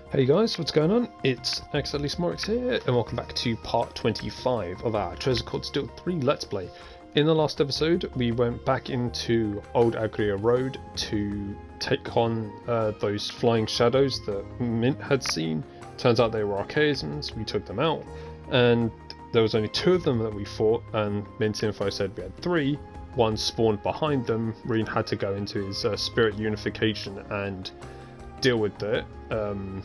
Hey guys, what's going on? It's xdeadlysmoorex here, and welcome back to part 25 of our Treasure Called Steel 3 Let's Play. In the last episode, we went back into Old Agria Road to take on those flying shadows that Mint had seen. Turns out they were archaisms, we took them out, and there was only 2 of them that we fought, and Mint's info said we had 3. One spawned behind them. Reen had to go into his spirit unification and deal with it, and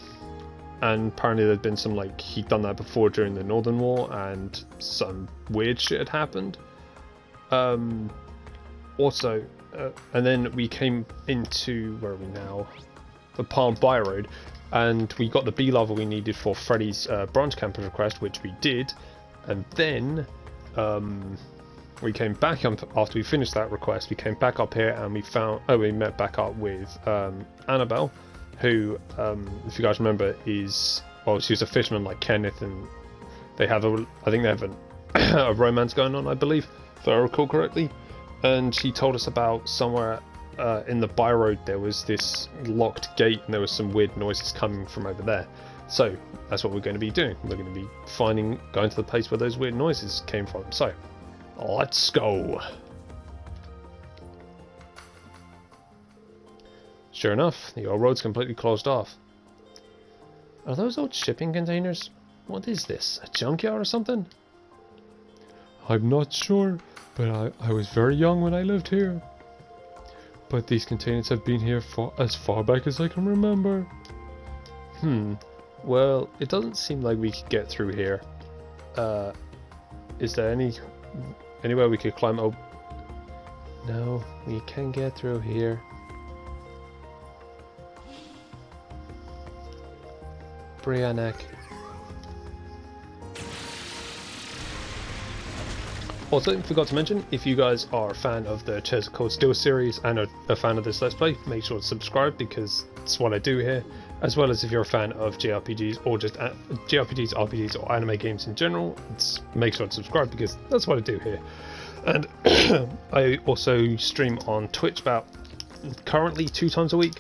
apparently there'd been some, like, he'd done that before during the Northern War and some weird shit had happened. And then we came into, where are we now, the Palm By Road, and we got the B level we needed for Freddy's branch camper request, which we did. And then we came back up after we finished that request. We came back up here and we met back up with Annabelle, who, if you guys remember, she was a fisherman like Kenneth, and I think they have a romance going on, I believe, if I recall correctly. And she told us about somewhere in the by road there was this locked gate, and there was some weird noises coming from over there. So that's what we're going to be doing. We're going to be going to the place where those weird noises came from. So let's go. Sure enough, the old road's completely closed off. Are those old shipping containers? What is this? A junkyard or something? I'm not sure, but I was very young when I lived here. But these containers have been here for as far back as I can remember. Well, it doesn't seem like we could get through here. Is there anywhere we could climb? Oh, no, we can get through here. Brianek. Also, forgot to mention, if you guys are a fan of the Treasure Called Steel series and are a fan of this Let's Play, make sure to subscribe, because it's what I do here. As well as if you're a fan of JRPGs or just JRPGs, RPGs, or anime games in general, make sure to subscribe, because that's what I do here. And I also stream on Twitch about currently 2 times a week.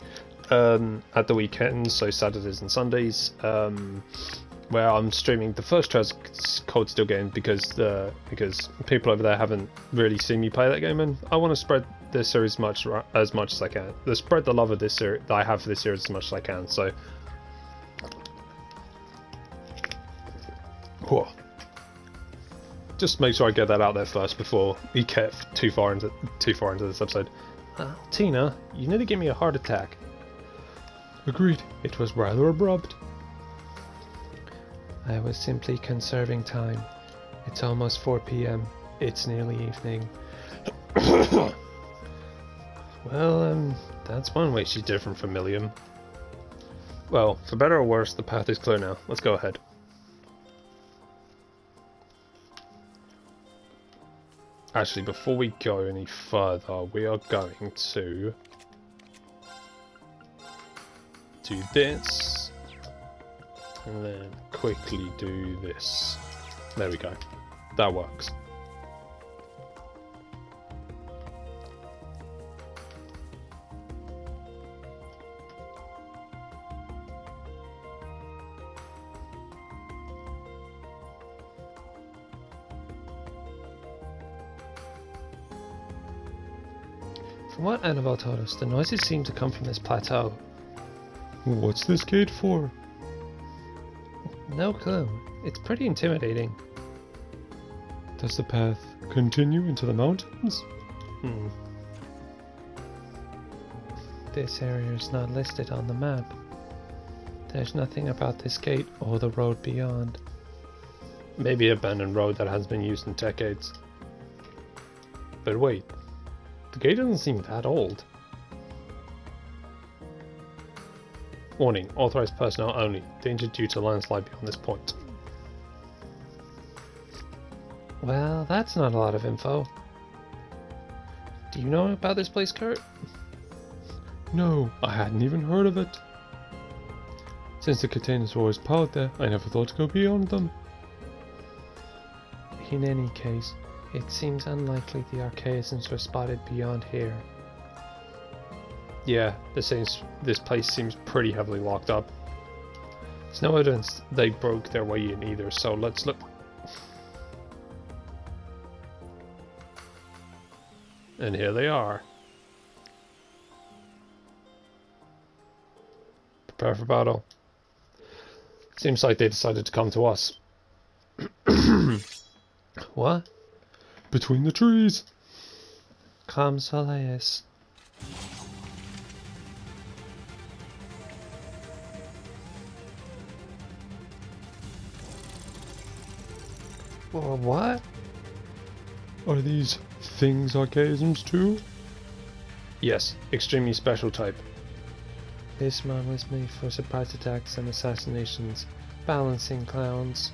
At the weekends, so Saturdays and Sundays, where I'm streaming the first Treasure Called Steel game because people over there haven't really seen me play that game, and I want to spread this series as much as I can. Spread the love of this series that I have for this series as much as I can. So, just make sure I get that out there first before we get too far into this episode. Tina, you need to give me a heart attack. Agreed, it was rather abrupt. I was simply conserving time. It's almost 4 p.m. It's nearly evening. Well, that's one way she's different from Milliam. Well, for better or worse, the path is clear now. Let's go ahead. Actually, before we go any further, we are going to do this, and then quickly do this. There we go. That works. From what Annabelle told us, the noises seem to come from this plateau. What's this gate for? No clue. It's pretty intimidating. Does the path continue into the mountains? This area is not listed on the map. There's nothing about this gate or the road beyond. Maybe an abandoned road that hasn't been used in decades. But wait, the gate doesn't seem that old. Warning, authorized personnel only. Danger due to landslide beyond this point. Well, that's not a lot of info. Do you know about this place, Kurt? No, I hadn't even heard of it. Since the containers were always piled there, I never thought to go beyond them. In any case, it seems unlikely the archaisms were spotted beyond here. Yeah, this place seems pretty heavily locked up. There's no evidence they broke their way in either, so let's look. And here they are. Prepare for battle. Seems like they decided to come to us. What? Between the trees. Come Soleus. What? Are these things archaisms too? Yes, extremely special type. This man was made for surprise attacks and assassinations. Balancing clowns.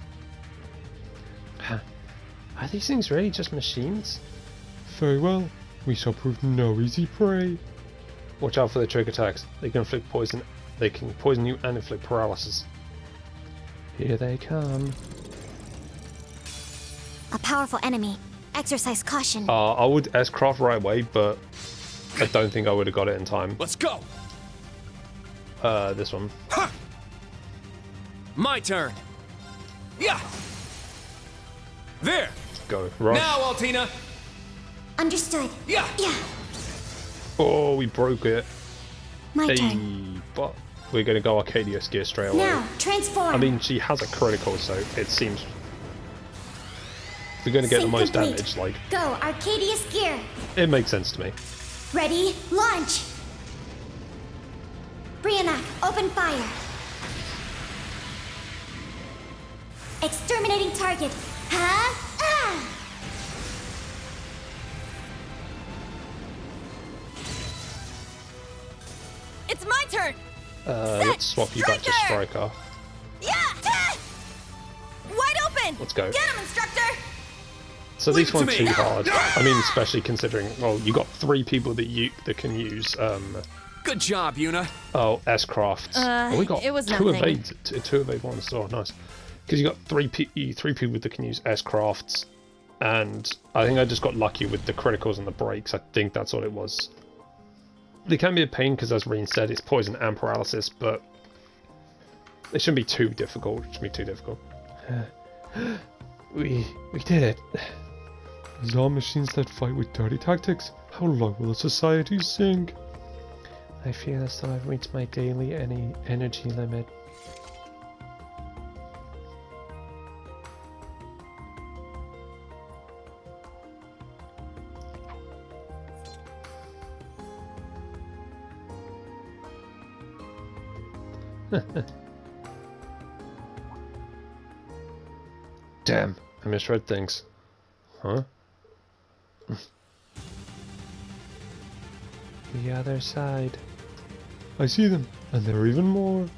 Are these things really just machines? Very well. We shall prove no easy prey. Watch out for the trick attacks. They can inflict poison. They can poison you and inflict paralysis. Here they come. A powerful enemy. Exercise caution. I would S-craft right away, but I don't think I would have got it in time. Let's go. This one. Ha! My turn. Yeah. There. Go. Rush. Now, Altina. Understood. Yeah. Yeah. Oh, we broke it. My Hey, turn. but we're going to go Arcadius gear straight away. Now, transform. I mean, she has a critical, so it seems we're going to get the Sync most complete. damage. Like, Go, Arcadius gear. it makes sense to me. Ready, launch. Brianna, open fire. Exterminating target. Huh? Ah! It's my turn! Let's swap you back to Striker! Striker. Yeah! Ah! Wide open! Let's go. Get him, instructor! So Leave these it to ones me. too hard. I mean, especially considering, well, you got 3 people that can use Good job, Yuna. S-crafts. We got it was 2 nothing. evade, 2 evade ones. Oh, nice. Because you got 3 people that can use S-crafts, and I think I just got lucky with the criticals and the breaks. I think that's all it was. They can be a pain because, as Reen said, it's poison and paralysis, but they shouldn't be too difficult. It shouldn't be too difficult. We did it. These are machines that fight with dirty tactics. How long will the society sink? I feel as though I've reached my daily energy limit. Damn, I misread things. Huh? The other side. I see them, and there are even more.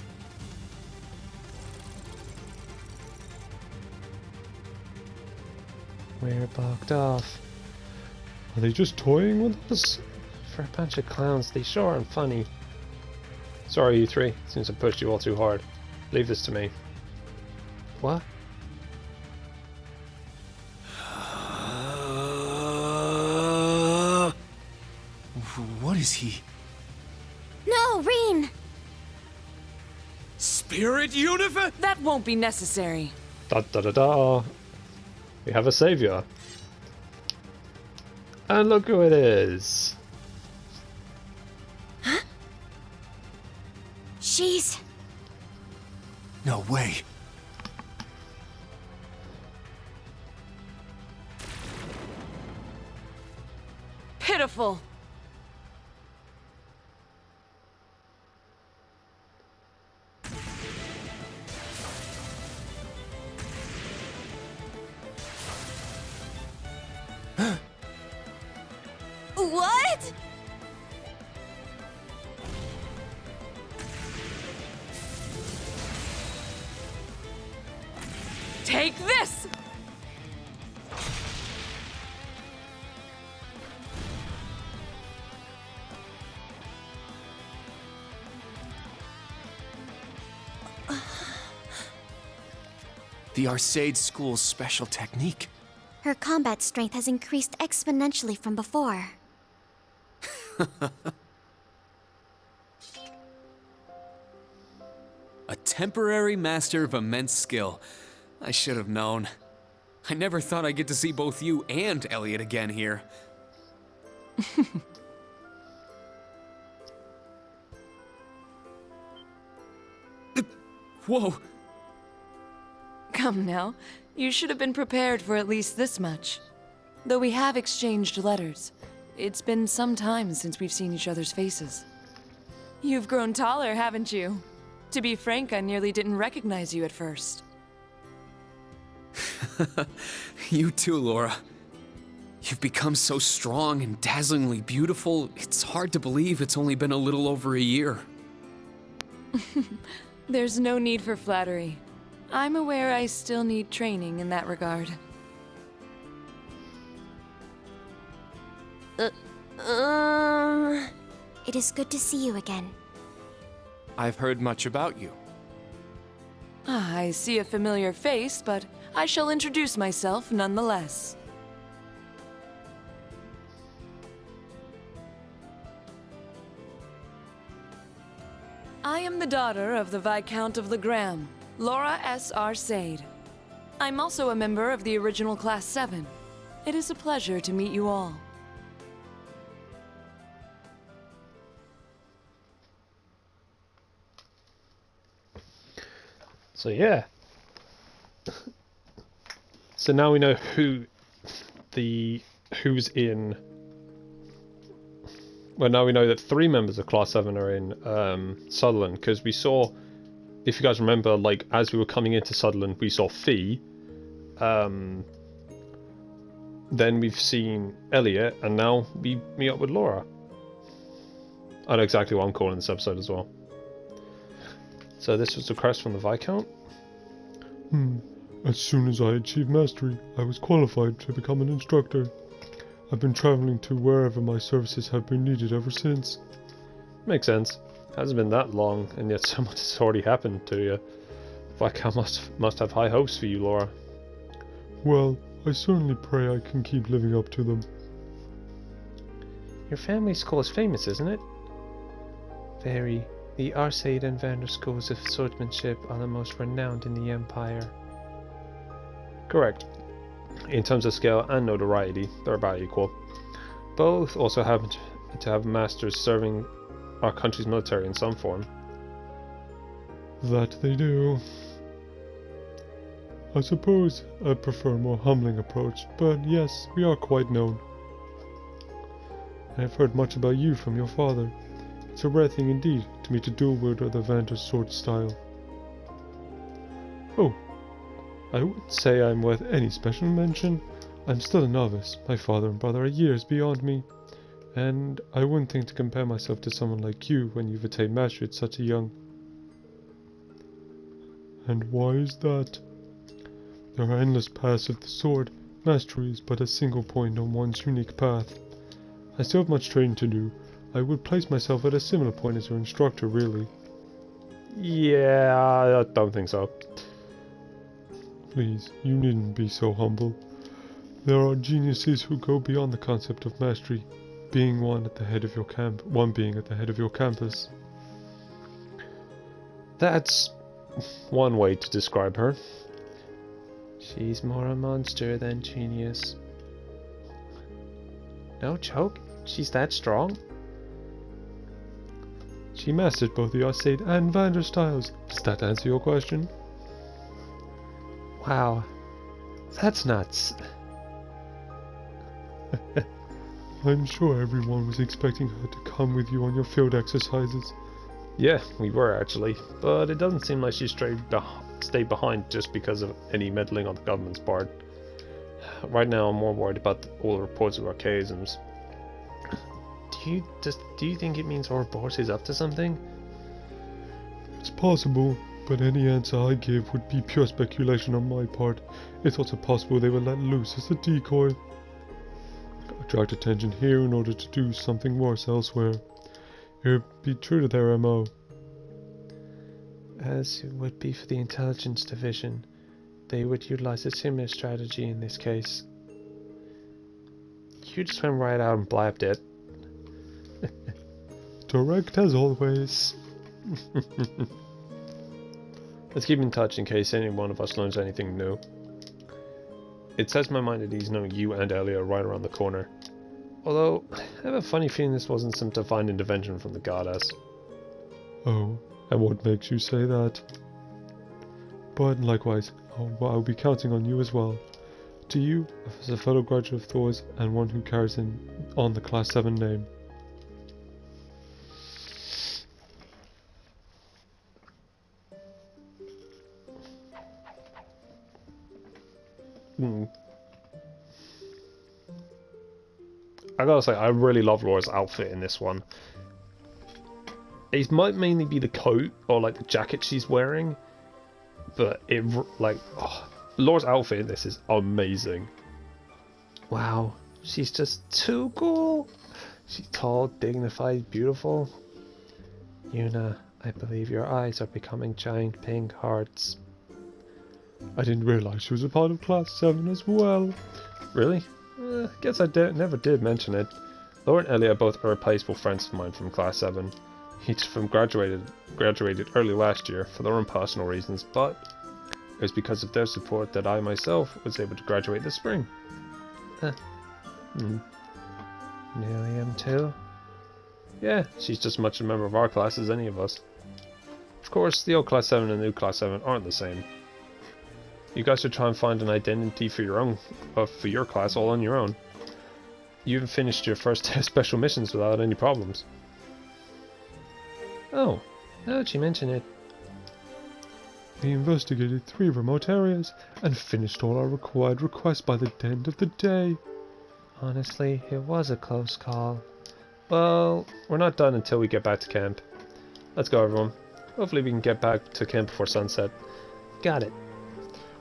We're blocked off. Are they just toying with us? For a bunch of clowns, they sure aren't funny. Sorry, you 3. Seems I pushed you all too hard. Leave this to me. What? What is he? No, Reen. Spirit Universe? That won't be necessary. Da da da da. We have a savior. And look who it is. She's... No way. Pitiful. What? Take this! The Arcade School's special technique. Her combat strength has increased exponentially from before. A temporary master of immense skill. I should have known. I never thought I'd get to see both you and Elliot again here. Whoa! Come now, you should have been prepared for at least this much. Though we have exchanged letters, it's been some time since we've seen each other's faces. You've grown taller, haven't you? To be frank, I nearly didn't recognize you at first. You too, Laura. You've become so strong and dazzlingly beautiful, it's hard to believe it's only been a little over a year. There's no need for flattery. I'm aware I still need training in that regard. It is good to see you again. I've heard much about you. I see a familiar face, but I shall introduce myself nonetheless. I am the daughter of the Viscount of Legram, Laura S. Arcade. I'm also a member of the original Class 7. It is a pleasure to meet you all. So yeah. So now we know who's in. Well, now we know that 3 members of Class 7 are in Sutherland, because we saw, if you guys remember, like as we were coming into Sutherland, we saw Fee. Then we've seen Elliot, and now we meet up with Laura. I know exactly what I'm calling this episode as well. So this was a request from the Viscount? As soon as I achieved mastery, I was qualified to become an instructor. I've been traveling to wherever my services have been needed ever since. Makes sense. Hasn't been that long, and yet so much has already happened to you. Viscount must have high hopes for you, Laura. Well, I certainly pray I can keep living up to them. Your family school is famous, isn't it? Very. The Arcade and Vander schools of swordsmanship are the most renowned in the Empire. Correct. In terms of scale and notoriety, they're about equal. Both also happen to have masters serving our country's military in some form. That they do. I suppose I prefer a more humbling approach, but yes, we are quite known. I have heard much about you from your father. It's a rare thing indeed to meet a dual wielder of the Vander sword style. Oh, I wouldn't say I'm worth any special mention. I'm still a novice. My father and brother are years beyond me, and I wouldn't think to compare myself to someone like you when you've attained mastery at such a young. And why is that? There are endless paths of the sword. Mastery is but a single point on one's unique path. I still have much training to do. I would place myself at a similar point as your instructor, really. Yeah, I don't think so. Please, you needn't be so humble. There are geniuses who go beyond the concept of mastery, being one at the head of your being at the head of your campus. That's one way to describe her. She's more a monster than genius. No joke? She's that strong? She mastered both the Arcade and Vander styles. Does that answer your question? Wow. That's nuts. I'm sure everyone was expecting her to come with you on your field exercises. Yeah, we were actually, but it doesn't seem like she stayed behind just because of any meddling on the government's part. Right now I'm more worried about all the reports of archaisms. Do you think it means Ouroboros is up to something? It's possible, but any answer I give would be pure speculation on my part. It's also possible they were let loose as a decoy. Attract attention here in order to do something worse elsewhere. It would be true to their MO. As it would be for the intelligence division, they would utilize a similar strategy in this case. You just went right out and blabbed it. Direct as always. Let's keep in touch in case any one of us learns anything new. It sets my mind at ease knowing you and Ellie are right around the corner. Although, I have a funny feeling this wasn't some divine intervention from the goddess. Oh, and what makes you say that? But likewise, I'll be counting on you as well. To you, as a fellow graduate of Thor's and one who carries on the Class 7 name. I gotta say, I really love Laura's outfit in this one. It might mainly be the coat or like the jacket she's wearing, but it Laura's outfit in this is amazing. Wow, she's just too cool. She's tall, dignified, beautiful. Yuna, I believe your eyes are becoming giant pink hearts. I didn't realize she was a part of Class 7 as well. Really? Guess I never did mention it. Laura and Ellie are both irreplaceable friends of mine from Class 7. Each of them graduated early last year for their own personal reasons, but it was because of their support that I myself was able to graduate this spring. Nearly am too. Yeah, she's just as much a member of our class as any of us. Of course, the old Class 7 and the new Class 7 aren't the same. You guys should try and find an identity for your own, for your class all on your own. You even finished your first special missions without any problems. Oh, now that you mention it. We investigated 3 remote areas and finished all our required requests by the end of the day. Honestly, it was a close call. Well, we're not done until we get back to camp. Let's go, everyone. Hopefully we can get back to camp before sunset. Got it.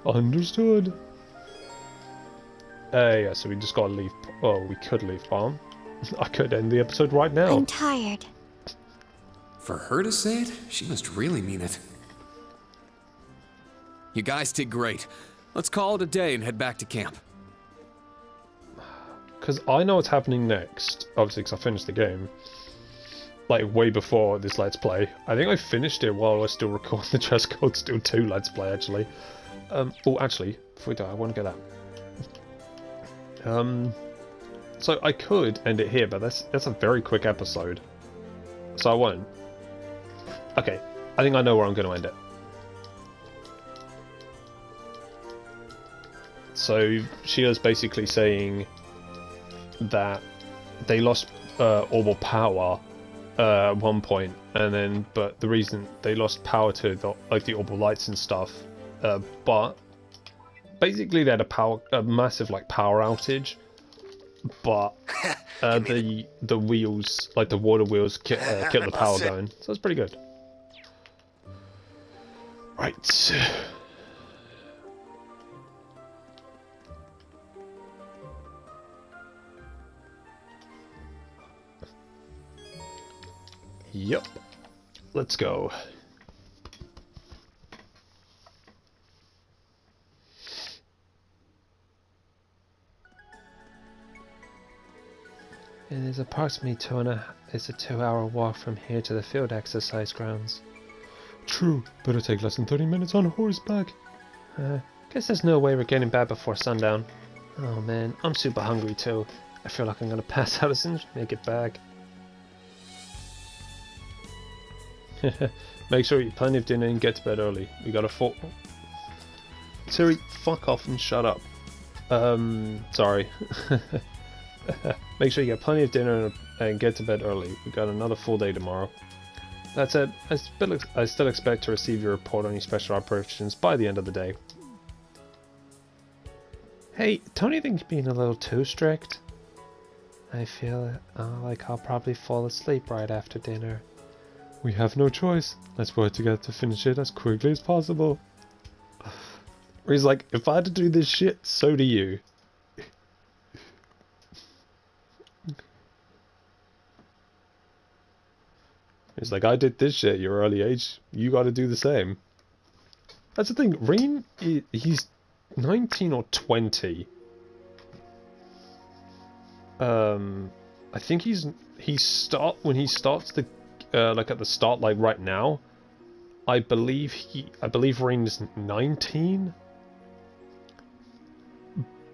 Understood. Yeah, so we just gotta leave. Well, we could leave Palm. I could end the episode right now. I'm tired. For her to say it, she must really mean it. You guys did great. Let's call it a day and head back to camp. Because I know what's happening next, obviously because I finished the game. Like, way before this Let's Play. I think I finished it while I was still recording the Dress Code Still 2 Let's Play, actually. Oh, actually, before we do, I want to get that. So I could end it here, but that's a very quick episode. So I won't. Okay, I think I know where I'm going to end it. So Sheila's basically saying that they lost orbital power at one point, and then but the reason they lost power to the orbital lights and stuff, but basically they had a massive power outage, but the wheels, like the water wheels, kept the power going, so it's pretty good. Right. Yep. Let's go. It is approximately it's a 2-hour walk from here to the field exercise grounds. True, but it'll take less than 30 minutes on horseback. Guess there's no way we're getting back before sundown. Oh man, I'm super hungry too. I feel like I'm gonna pass out as soon as we make it back. Make sure you eat plenty of dinner and get to bed early. We got a full... Siri, fuck off and shut up. Sorry. Make sure you get plenty of dinner and get to bed early. We got another full day tomorrow. That said, I still expect to receive your report on your special operations by the end of the day. Hey, don't you think you're being a little too strict? I feel like I'll probably fall asleep right after dinner. We have no choice. Let's work together to finish it as quickly as possible. He's like, if I had to do this shit, so do you. He's like, I did this shit at your early age, you gotta do the same. That's the thing, Reem, he's 19 or 20. I think when he starts the, at the start, right now, I believe Rain is 19,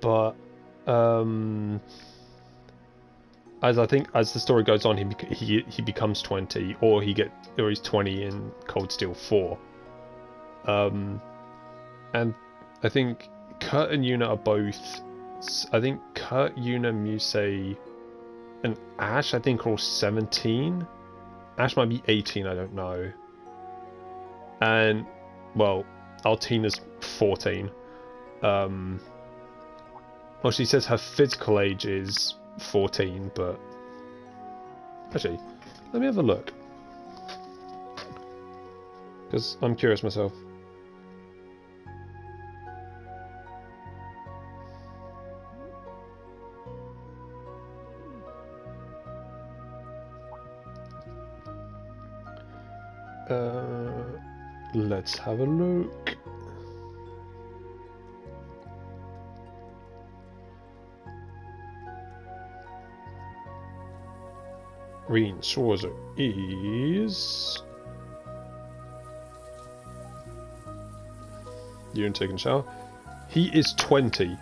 but as the story goes on, he becomes 20, or he's 20 in Cold Steel 4. And I think Kurt and Yuna are both. I think Kurt, Yuna, Musei, and Ash, I think, are all 17. Ash might be 18, I don't know. And, well, Altina's 14. Well, she says her physical age is 14, but... Actually, let me have a look. Because I'm curious myself. Let's have a look. Rin Schwarzer is... You're taking a shower? He is 20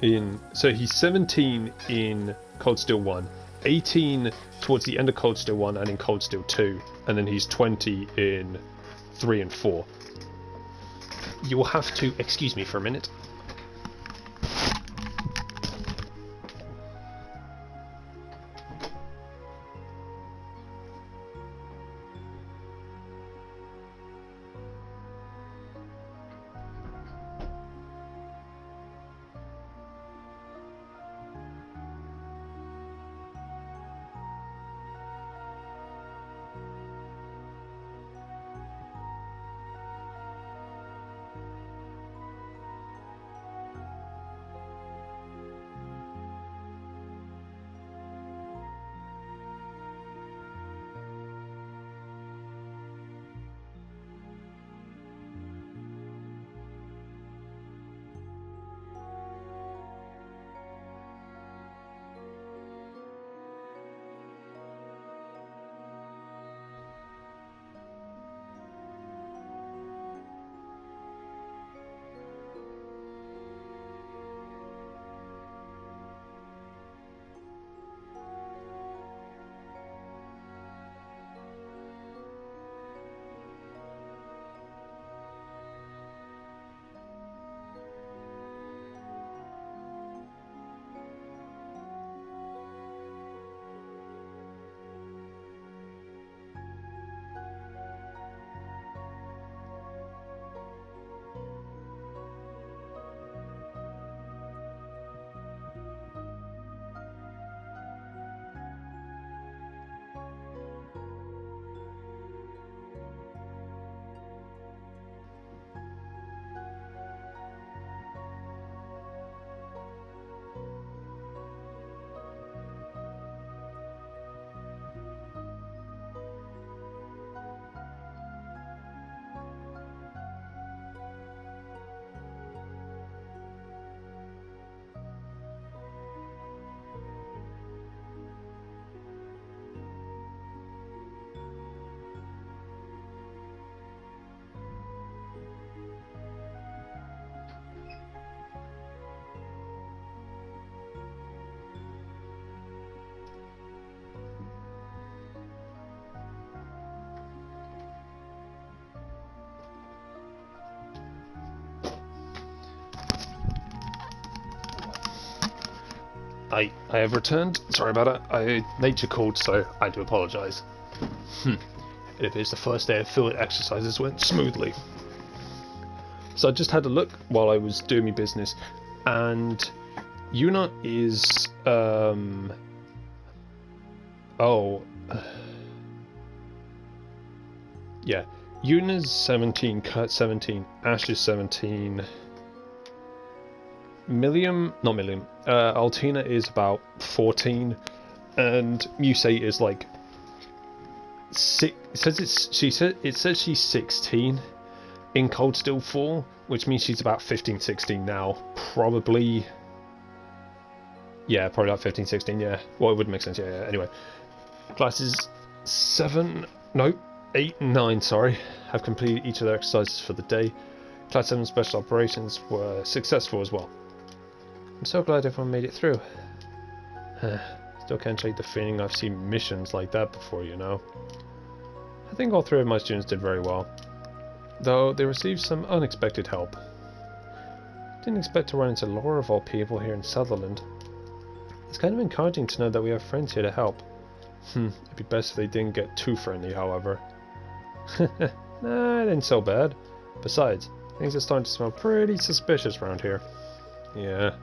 in... So he's 17 in Cold Steel 1, 18 towards the end of Cold Steel 1 and in Cold Steel 2, and then he's 20 in 3 and 4. You will have to excuse me for a minute. I have returned. Sorry about it. Nature called, so I do apologise. It appears the first day of field exercises went smoothly. So I just had a look while I was doing my business, and Yuna is yeah, Yuna's 17, Kurt's 17, Ash is 17. Altina is about 14, and Musei is like it says she's 16 in Cold Steel 4, which means she's about 15, 16 now. Probably about 15, 16, yeah. Well, it would make sense, yeah. Anyway, classes 8 and 9, sorry. have completed each of their exercises for the day. Class 7 special operations were successful as well. I'm so glad everyone made it through. Still can't shake the feeling I've seen missions like that before, you know. I think all 3 of my students did very well, though they received some unexpected help. Didn't expect to run into Laura of all people here in Sutherland. It's kind of encouraging to know that we have friends here to help. It'd be best if they didn't get too friendly, however. Nah, it ain't so bad. Besides, things are starting to smell pretty suspicious around here. Yeah.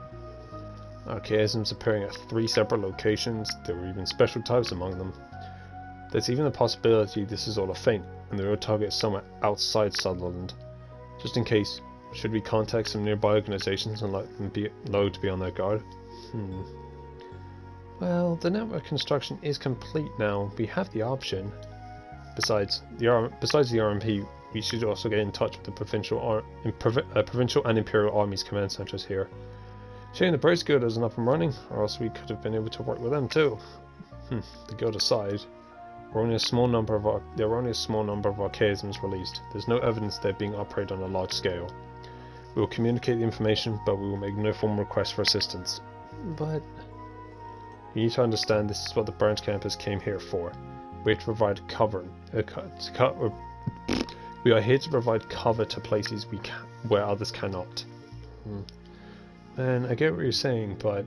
Archaisms appearing at 3 separate locations. There were even special types among them. There's even the possibility this is all a feint, and the real target is somewhere outside Sutherland. Just in case, should we contact some nearby organizations and let them know to be on their guard? Well, the network construction is complete now. We have the option. Besides the RMP, we should also get in touch with the provincial and imperial armies command centers here. Shame the Brace Guild isn't up and running, or else we could have been able to work with them too. The guild aside, there are only a small number of archaisms released. There's no evidence they're being operated on a large scale. We will communicate the information, but we will make no formal request for assistance. But you need to understand this is what the branch campus came here for. We're here to provide cover. We are here to provide cover to places where others cannot. And I get what you're saying, but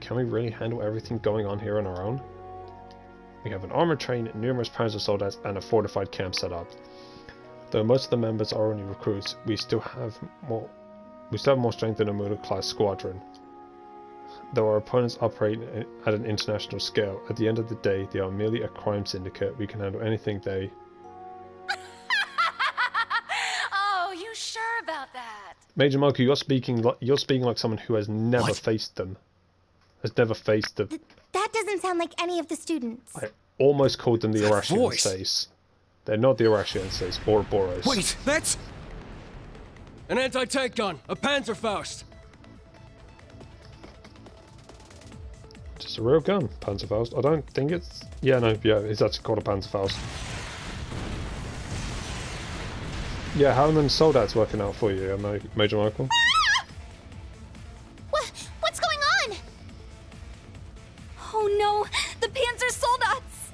can we really handle everything going on here on our own? We have an armored train, numerous panzer soldiers, and a fortified camp set up. Though most of the members are only recruits, we still have more strength than a middle-class squadron. Though our opponents operate at an international scale, at the end of the day, they are merely a crime syndicate. We can handle anything they... Oh, you sure about that? Major Marco, you're speaking like someone who has never faced them. Has never faced them. That doesn't sound like any of the students. I almost called them the Orashienses. They're not the Orashienses, or Boros. Wait, that's... an anti-tank gun, a Panzerfaust. Just a real gun, Panzerfaust. I don't think it's... Yeah, it's actually called a Panzerfaust. Yeah, how are them soldats working out for you, Major Michael? What's going on? Oh no, the Panzer Soldats!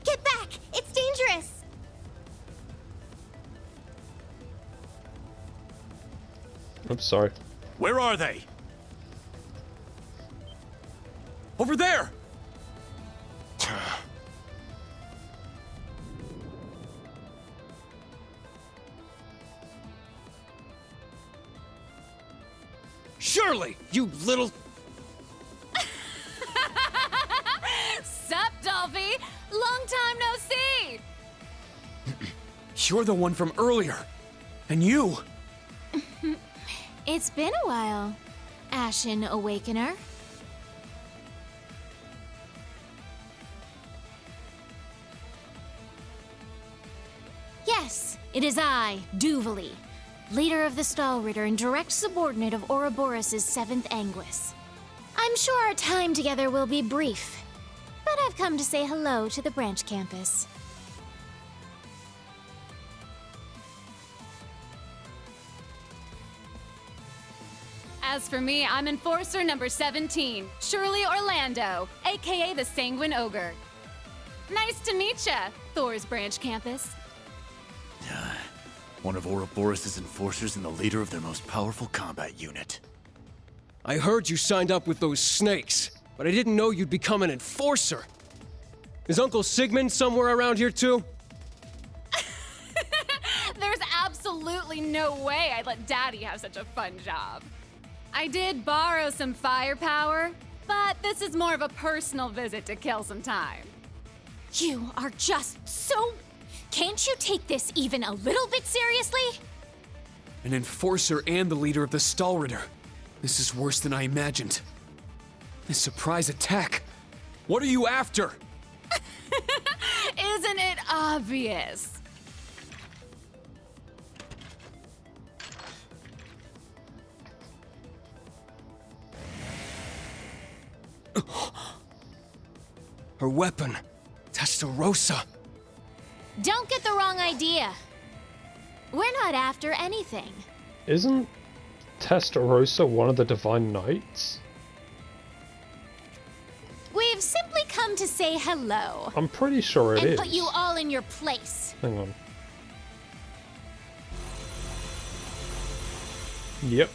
Get back! It's dangerous! Oops, sorry. Where are they? Over there! Shirley, you little... Sup, Dolphy? Long time no see! You're the one from earlier. And you... It's been a while, Ashen Awakener. Yes, it is I, Duvally, leader of the Stahlritter and direct subordinate of Ouroboros' 7th Anguis. I'm sure our time together will be brief, but I've come to say hello to the branch campus. As for me, I'm Enforcer number 17, Shirley Orlando, aka the Sanguine Ogre. Nice to meet ya, Thor's branch campus. One of Ouroboros' enforcers and the leader of their most powerful combat unit. I heard you signed up with those snakes, but I didn't know you'd become an enforcer. Is Uncle Sigmund somewhere around here too? There's absolutely no way I'd let Daddy have such a fun job. I did borrow some firepower, but this is more of a personal visit to kill some time. You are just so... Can't you take this even a little bit seriously? An enforcer and the leader of the Stahlritter. This is worse than I imagined. This surprise attack. What are you after? Isn't it obvious? Her weapon. Testarossa. Don't get the wrong idea. We're not after anything. Isn't Testarossa one of the Divine Knights? We've simply come to say hello. I'm pretty sure it and is. put you all in your place. Hang on. Yep.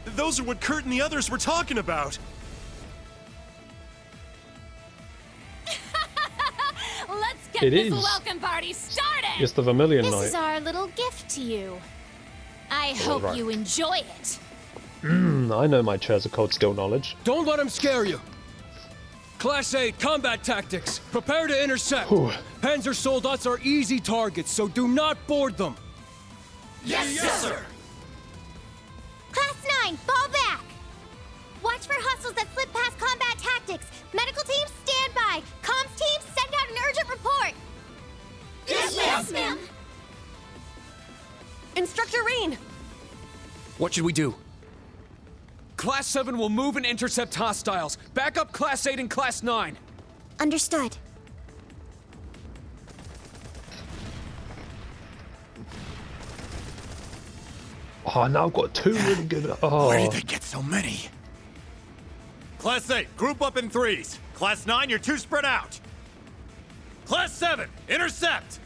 Those are what Kurt and the others were talking about. Let's get It this is. welcome party started! It's the Vermilion This Knight. is our little gift to you. I hope right. you enjoy it. I know my Chairs of Cold Steel knowledge. Don't let him scare you. Class 8 combat tactics. Prepare to intercept. Whew. Panzer soldats are easy targets, so do not board them. Yes, sir! Class 9, fall back! Watch for hostiles that slip past combat tactics. Medical teams, stand by. Comms teams, send out an urgent report. Yes, ma'am. Instructor Reen! What should we do? Class 7 will move and intercept hostiles. Back up Class 8 and Class 9. Understood. Oh, now I've got two really good. Oh, Where did they get so many? Class 8, group up in threes. Class 9, you're 2 spread out. Class 7, intercept!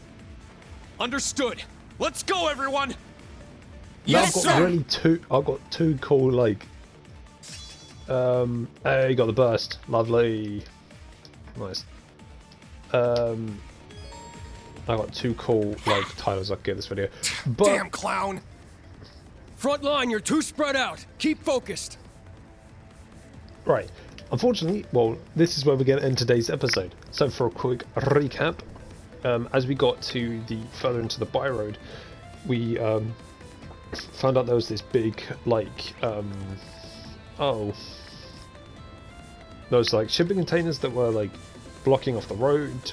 Understood. Let's go, everyone! I've got really two. I've got two cool like. Hey, you got the burst. Lovely. Nice. I got two cool like titles I could give this video. But Damn clown! Front line, you're too spread out. Keep focused. right, unfortunately, well, this is where we're going to end today's episode. So for a quick recap, as we got to the further into the by road, we found out there was this big like those like shipping containers that were like blocking off the road.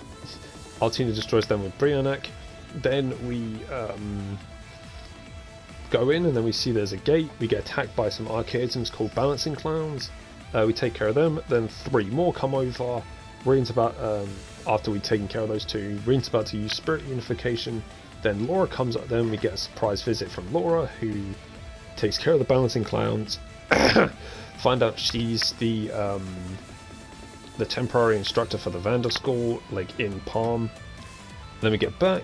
Altina destroys them with Brionac. Then we go in and then we see there's a gate. We get attacked by some archaisms called balancing clowns. We take care of them. Then 3 more come over. Reen's about after we've taken care of those 2. Reen's about to use spirit unification. Then Laura comes up. Then we get a surprise visit from Laura, who takes care of the balancing clowns. Find out she's the temporary instructor for the Vandal School, like in Palm. Then we get back,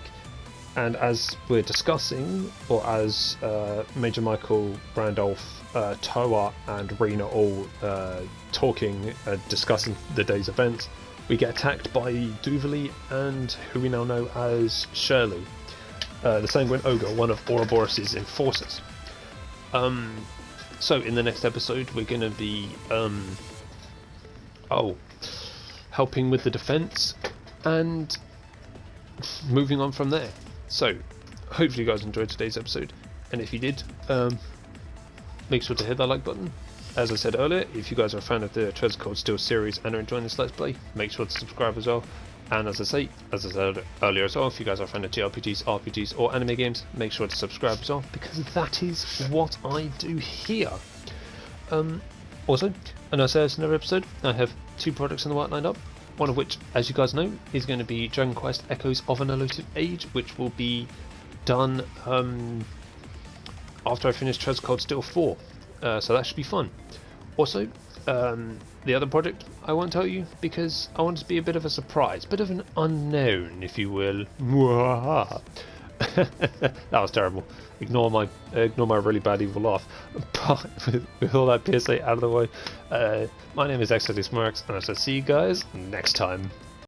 and as we're discussing, or as Major Michael, Brandolph, Toa, and Rena all talking, discussing the day's events, we get attacked by Duvali and who we now know as Shirley, the Sanguine Ogre, one of Ouroboros' enforcers. So in the next episode we're going to be helping with the defense and moving on from there. So hopefully you guys enjoyed today's episode, and if you did, make sure to hit that like button. As I said earlier, if you guys are a fan of the Treasure Cold Steel series and are enjoying this Let's Play, make sure to subscribe as well. And as I said earlier as well, if you guys are a fan of JRPGs, RPGs or anime games, make sure to subscribe as well, because that is what I do here. Also, and I say this in every episode, I have 2 projects in the work lined up, one of which, as you guys know, is going to be Dragon Quest Echoes of an Elusive Age, which will be done after I finish Treasure Cold Steel 4, so that should be fun. Also, the other project I won't tell you because I want it to be a bit of a surprise, bit of an unknown, if you will. That was terrible. Ignore my really bad evil laugh. But with all that PSA out of the way, my name is xdeadlysmoorex, and I shall see you guys next time.